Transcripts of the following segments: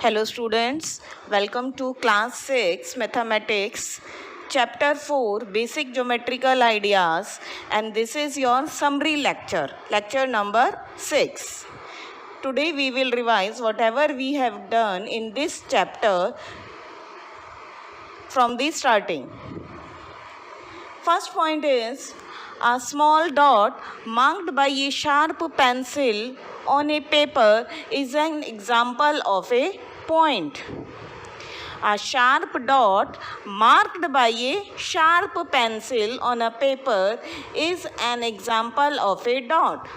Hello students, welcome to class 6 mathematics chapter 4 basic geometrical ideas, and this is your summary lecture number 6. Today we will revise whatever we have done in this chapter from the starting. First point is a small dot marked by a sharp pencil on a paper is an example of a point. A sharp dot marked by a sharp pencil on a paper is an example of a dot.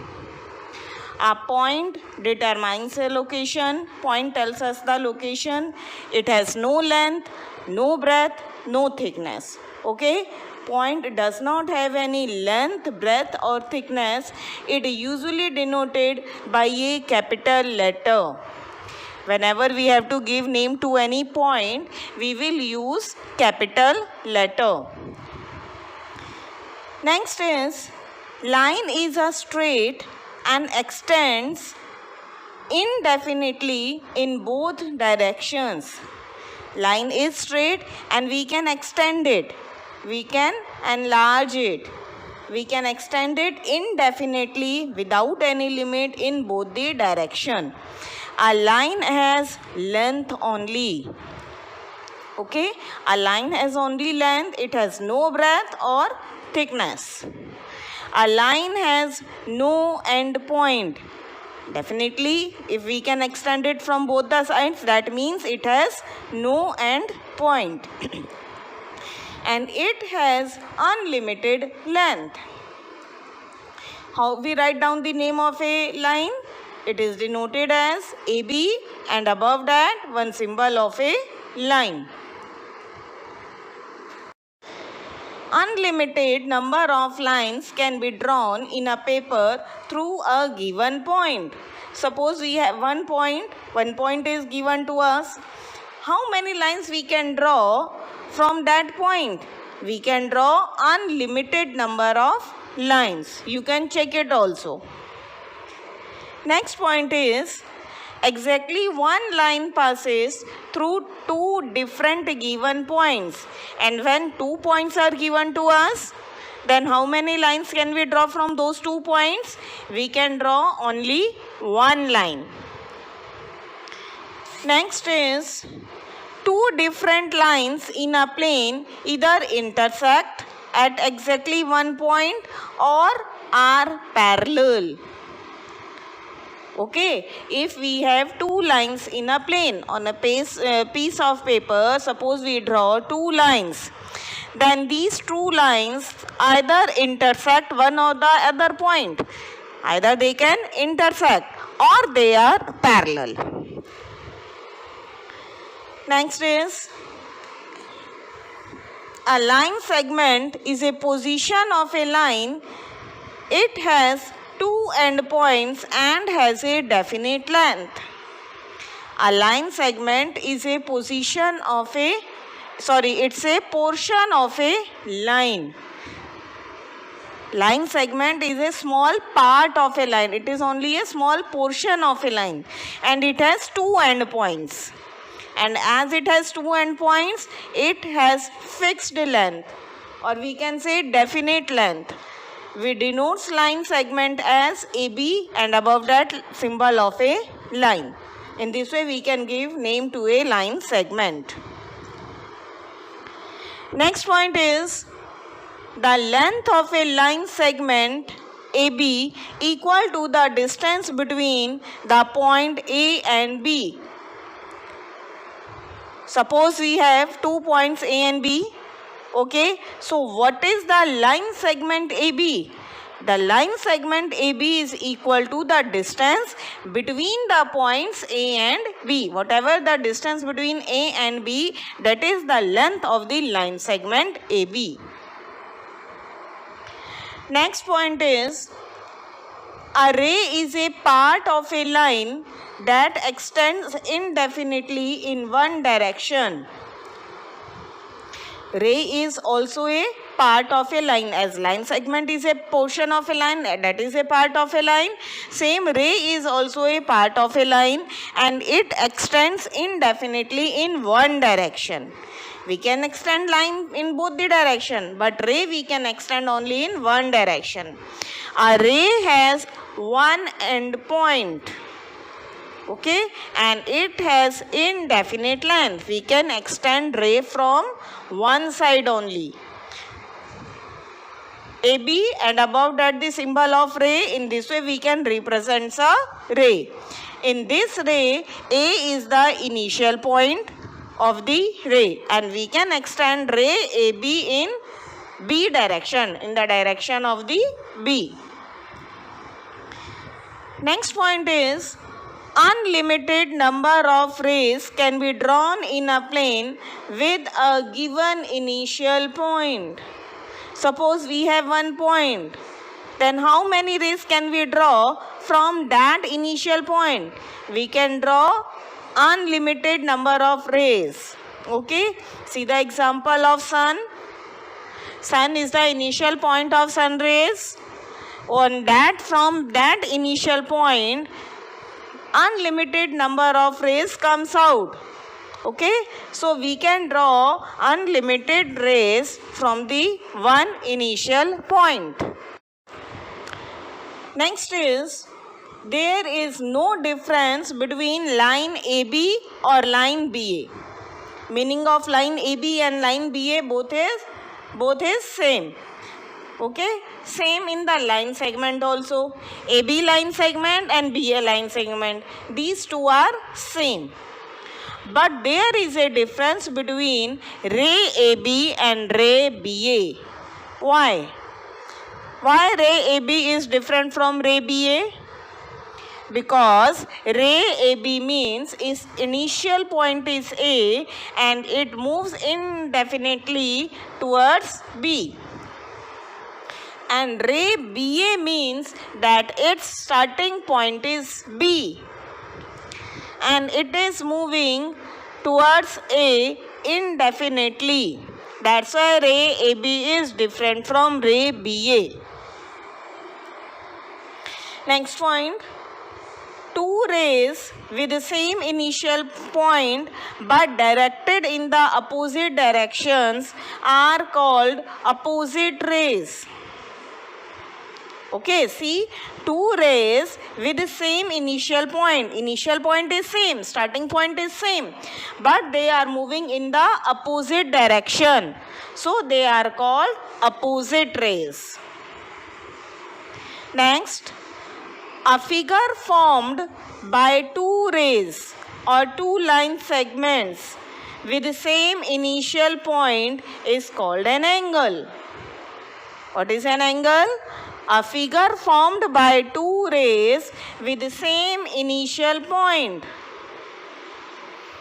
A point determines a location. Point tells us the location. It has no length, no breadth, no thickness. Okay? Point does not have any length, breadth or thickness. It is usually denoted by a capital letter. Whenever we have to give name to any point, we will use capital letter. Next is, line is a straight and extends indefinitely in both directions. Line is straight and we can extend it. We can enlarge it. We can extend it indefinitely without any limit in both the direction. A line has length only. Okay, a line has only length. It has no breadth or thickness. A line has no end point. Definitely, if we can extend it from both the sides, that means it has no end point. And it has unlimited length. How we write down the name of a line? It is denoted as AB and above that one symbol of a line. Unlimited number of lines can be drawn in a paper through a given point. Suppose we have one point is given to us. How many lines we can draw from that point? We can draw unlimited number of lines. You can check it also. Next point is, exactly one line passes through two different given points. And when 2 points are given to us, then how many lines can we draw from those 2 points? We can draw only one line. Next is, two different lines in a plane either intersect at exactly one point or are parallel. Okay, if we have two lines in a plane on a piece of paper, suppose we draw two lines, then these two lines either intersect one or the other point. Either they can intersect or they are parallel. Next is, a line segment is a position of a line. It has two endpoints and has a definite length. A line segment is a portion of a line. Line segment is a small part of a line. It is only a small portion of a line and it has two endpoints. And as it has two endpoints, it has fixed length, or we can say definite length. We denote line segment as AB and above that symbol of a line. In this way we can give name to a line segment. Next point is, the length of a line segment AB equal to the distance between the point A and B. Suppose we have 2 points A and B. Okay, so what is the line segment AB? The line segment AB is equal to the distance between the points A and B. Whatever the distance between A and B, that is the length of the line segment AB. Next point is, a ray is a part of a line that extends indefinitely in one direction. Ray is also a part of a line. As line segment is a portion of a line, that is a part of a line, same ray is also a part of a line, and it extends indefinitely in one direction. We can extend line in both the direction, but ray we can extend only in one direction. A ray has one end point, okay, and it has indefinite length. We can extend ray from one side only, AB, and above that the symbol of ray. In this way we can represent a ray. In this ray, A is the initial point of the ray, and we can extend ray AB in B direction, in the direction of the B. Next point is, unlimited number of rays can be drawn in a plane with a given initial point. Suppose we have one point, then how many rays can we draw from that initial point? We can draw unlimited number of rays. Okay, see the example of sun. Sun is the initial point of sun rays. On that, from that initial point, unlimited number of rays comes out. Okay, so we can draw unlimited rays from the one initial point. Next is, there is no difference between line AB or line BA. Meaning of line AB and line BA both is same. Okay, same in the line segment also. AB line segment and BA line segment, these two are same. But there is a difference between ray AB and ray BA. Why? Why ray AB is different from ray BA? Because ray AB means its initial point is A and it moves indefinitely towards B. And ray BA means that its starting point is B and it is moving towards A indefinitely. That's why ray AB is different from ray BA. Next point, two rays with the same initial point but directed in the opposite directions are called opposite rays. Okay, see, two rays with the same initial point. Initial point is same, starting point is same, but they are moving in the opposite direction. So they are called opposite rays. Next, a figure formed by two rays or two line segments with the same initial point is called an angle. What is an angle? A figure formed by two rays with the same initial point.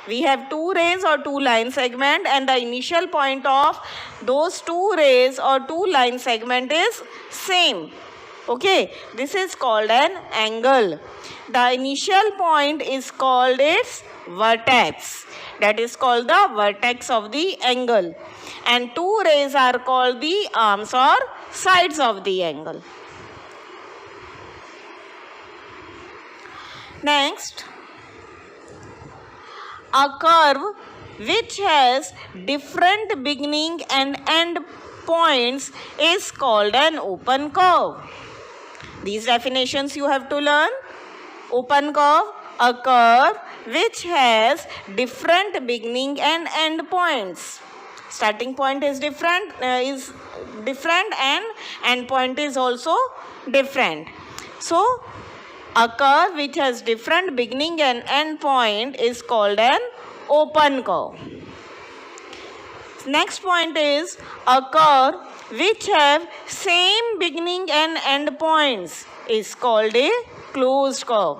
We have two rays or two line segment and the initial point of those two rays or two line segment is same. Okay, this is called an angle. The initial point is called its vertex. That is called the vertex of the angle. And two rays are called the arms or sides of the angle. Next, a curve which has different beginning and end points is called an open curve. These definitions you have to learn. Open curve, a curve which has different beginning and end points. Starting point is different and end point is also different. So, a curve which has different beginning and end point is called an open curve. Next point is a curve which have same beginning and end points is called a closed curve,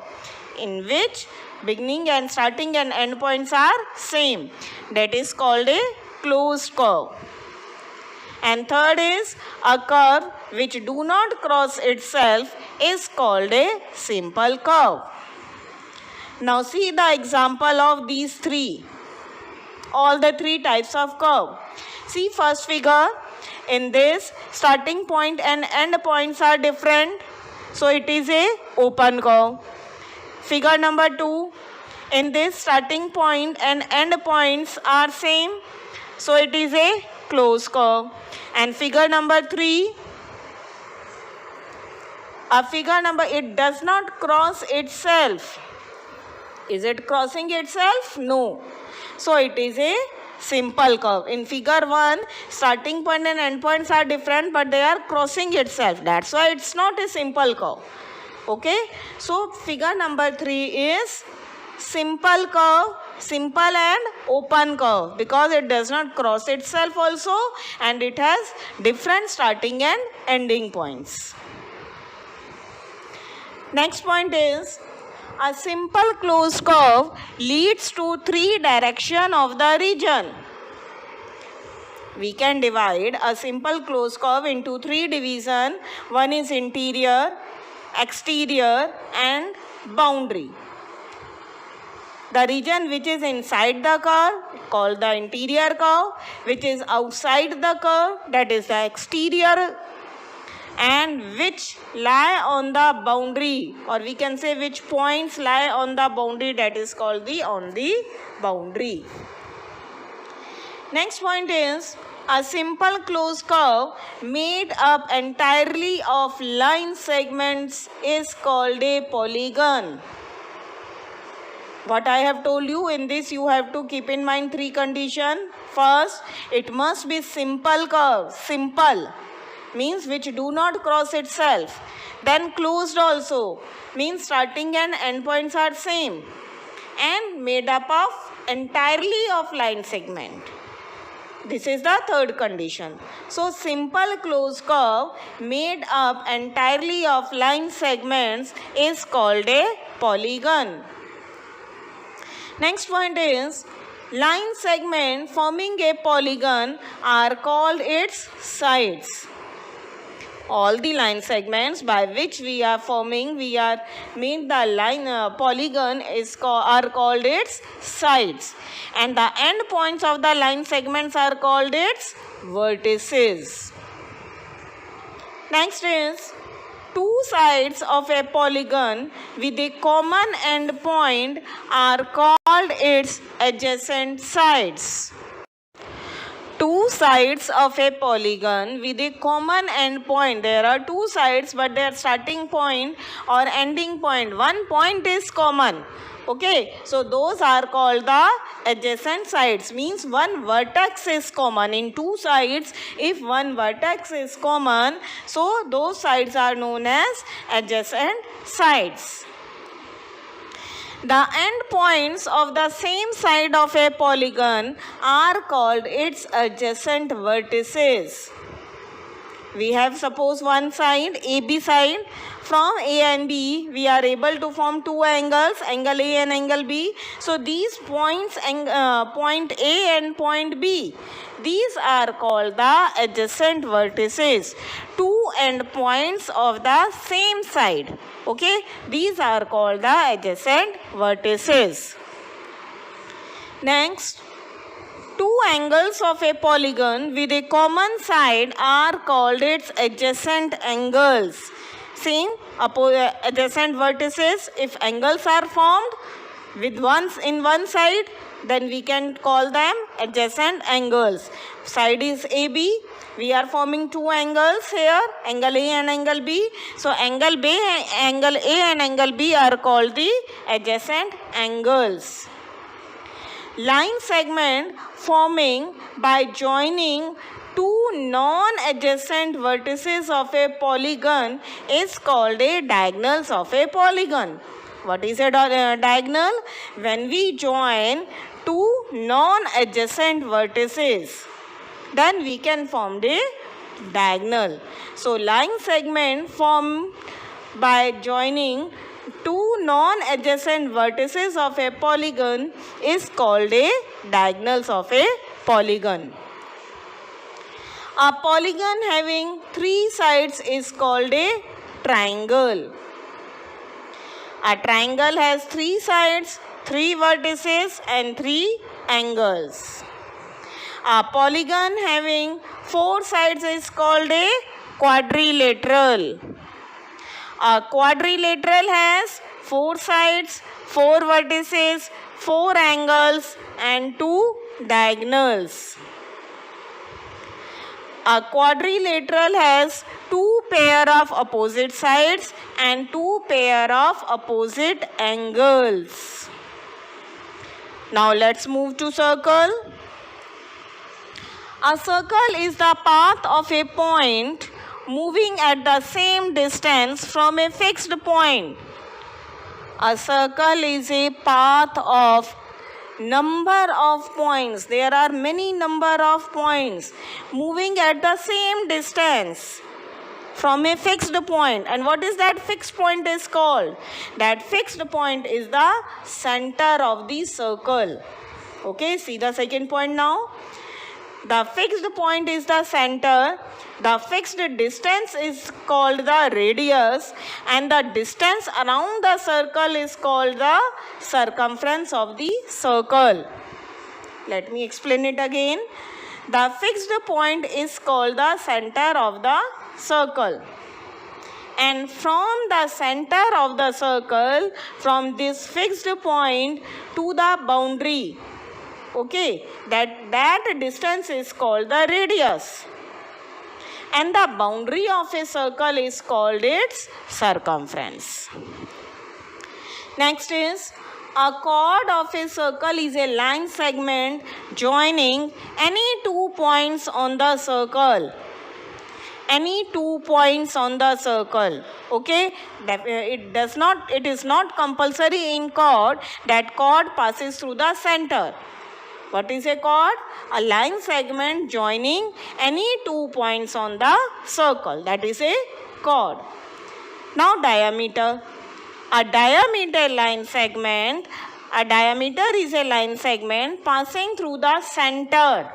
in which beginning and starting and end points are same. That is called a closed curve. And third is a curve which do not cross itself is called a simple curve. Now see the example of these three. All the three types of curve. See first figure. In this, starting point and end points are different. So it is a open curve. Figure number 2. In this, starting point and end points are same. So it is a closed curve. And figure number 3. It does not cross itself. Is it crossing itself? No. So it is a simple curve. In figure 1, starting point and end points are different, but they are crossing itself. That's why it's not a simple curve. Okay. So figure number 3 is simple curve, simple and open curve, because it does not cross itself also, and it has different starting and ending points. Next point is, a simple closed curve leads to 3 directions of the region. We can divide a simple closed curve into 3 divisions. One is interior, exterior and boundary. The region which is inside the curve called the interior curve, which is outside the curve, that is the exterior, and which lie on the boundary, or we can say which points lie on the boundary, that is called the on the boundary. Next point is, a simple closed curve made up entirely of line segments is called a polygon. What I have told you, in this you have to keep in mind 3 conditions. First, it must be simple curve. Simple means which do not cross itself. Then closed also means starting and end points are same and made up of entirely of line segment. This is the third condition. So simple closed curve made up entirely of line segments is called a polygon. Next point is, line segment forming a polygon are called its sides. All the line segments by which we are made the line polygon are called its sides, and the end points of the line segments are called its vertices. Next is, 2 sides of a polygon with a common end point are called its adjacent sides. 2 sides of a polygon with a common end point. There are 2 sides, but their starting point or ending point, one point is common. Okay, so those are called the adjacent sides. Means one vertex is common in 2 sides. If one vertex is common, so those sides are known as adjacent sides. The end points of the same side of a polygon are called its adjacent vertices. We have suppose one side, AB side. From A and B, we are able to form 2 angles, angle A and angle B. So these points, point A and point B, these are called the adjacent vertices. 2 end points of the same side. Okay, these are called the adjacent vertices. Next, 2 angles of a polygon with a common side are called its adjacent angles. See, adjacent vertices, if angles are formed with in one side, then we can call them adjacent angles. Side is AB. We are forming 2 angles here, angle A and angle B. So angle A and angle B are called the adjacent angles. Line segment forming by joining 2 non-adjacent vertices of a polygon is called a diagonals of a polygon. What is a diagonal? When we join 2 non-adjacent vertices, then we can form the diagonal. So line segment formed by joining 2 non-adjacent vertices of a polygon is called a diagonals of a polygon. A polygon having 3 sides is called a triangle. A triangle has 3 sides, 3 vertices and 3 angles. A polygon having 4 sides is called a quadrilateral. A quadrilateral has 4 sides, 4 vertices, 4 angles and 2 diagonals. A quadrilateral has 2 pair of opposite sides and 2 pair of opposite angles. Now let's move to circle. A circle is the path of a point moving at the same distance from a fixed point. A circle is a path of number of points. There are many number of points moving at the same distance from a fixed point. And what is that fixed point is called? That fixed point is the center of the circle. Okay, see the second point now. The fixed point is the center. The fixed distance is called the radius, and the distance around the circle is called the circumference of the circle. Let me explain it again. The fixed point is called the center of the circle. And from the center of the circle, from this fixed point to the boundary, okay, that distance is called the radius. And the boundary of a circle is called its circumference. Next is, a chord of a circle is a line segment joining any 2 points on the circle. Any 2 points on the circle. Okay, it is not compulsory in chord that chord passes through the center. What is a chord? A line segment joining any 2 points on the circle. That is a chord. Now diameter. A diameter is a line segment passing through the center,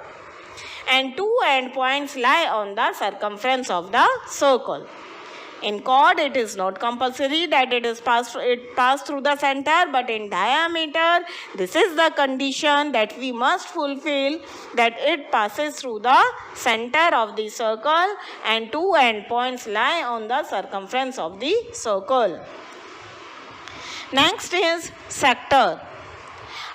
and 2 endpoints lie on the circumference of the circle. In chord, it is not compulsory that it pass through the center, but in diameter, this is the condition that we must fulfill, that it passes through the center of the circle and 2 endpoints lie on the circumference of the circle. Next is sector.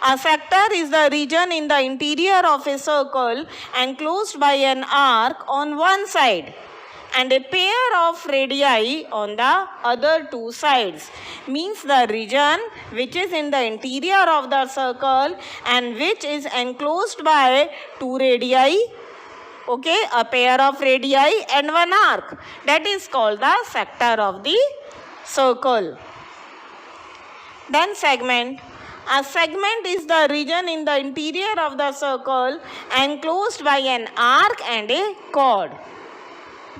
A sector is the region in the interior of a circle enclosed by an arc on one side and a pair of radii on the other 2 sides. Means the region which is in the interior of the circle and which is enclosed by 2 radii, okay, a pair of radii and 1 arc. That is called the sector of the circle. Then segment. A segment is the region in the interior of the circle enclosed by an arc and a chord.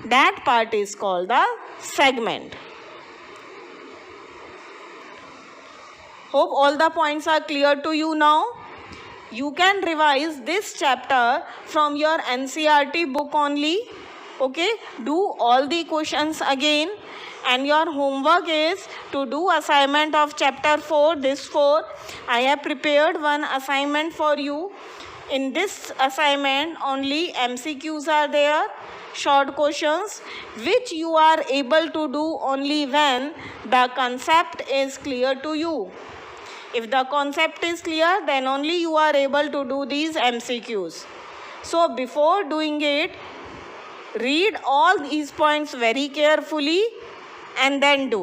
That part is called the segment. Hope all the points are clear to you now. You can revise this chapter from your NCERT book only. Okay, do all the questions again. And your homework is to do assignment of chapter 4, this 4. I have prepared one assignment for you. In this assignment, only MCQs are there, short questions, which you are able to do only when the concept is clear to you. If the concept is clear, then only you are able to do these MCQs. So before doing it, read all these points very carefully and then do it.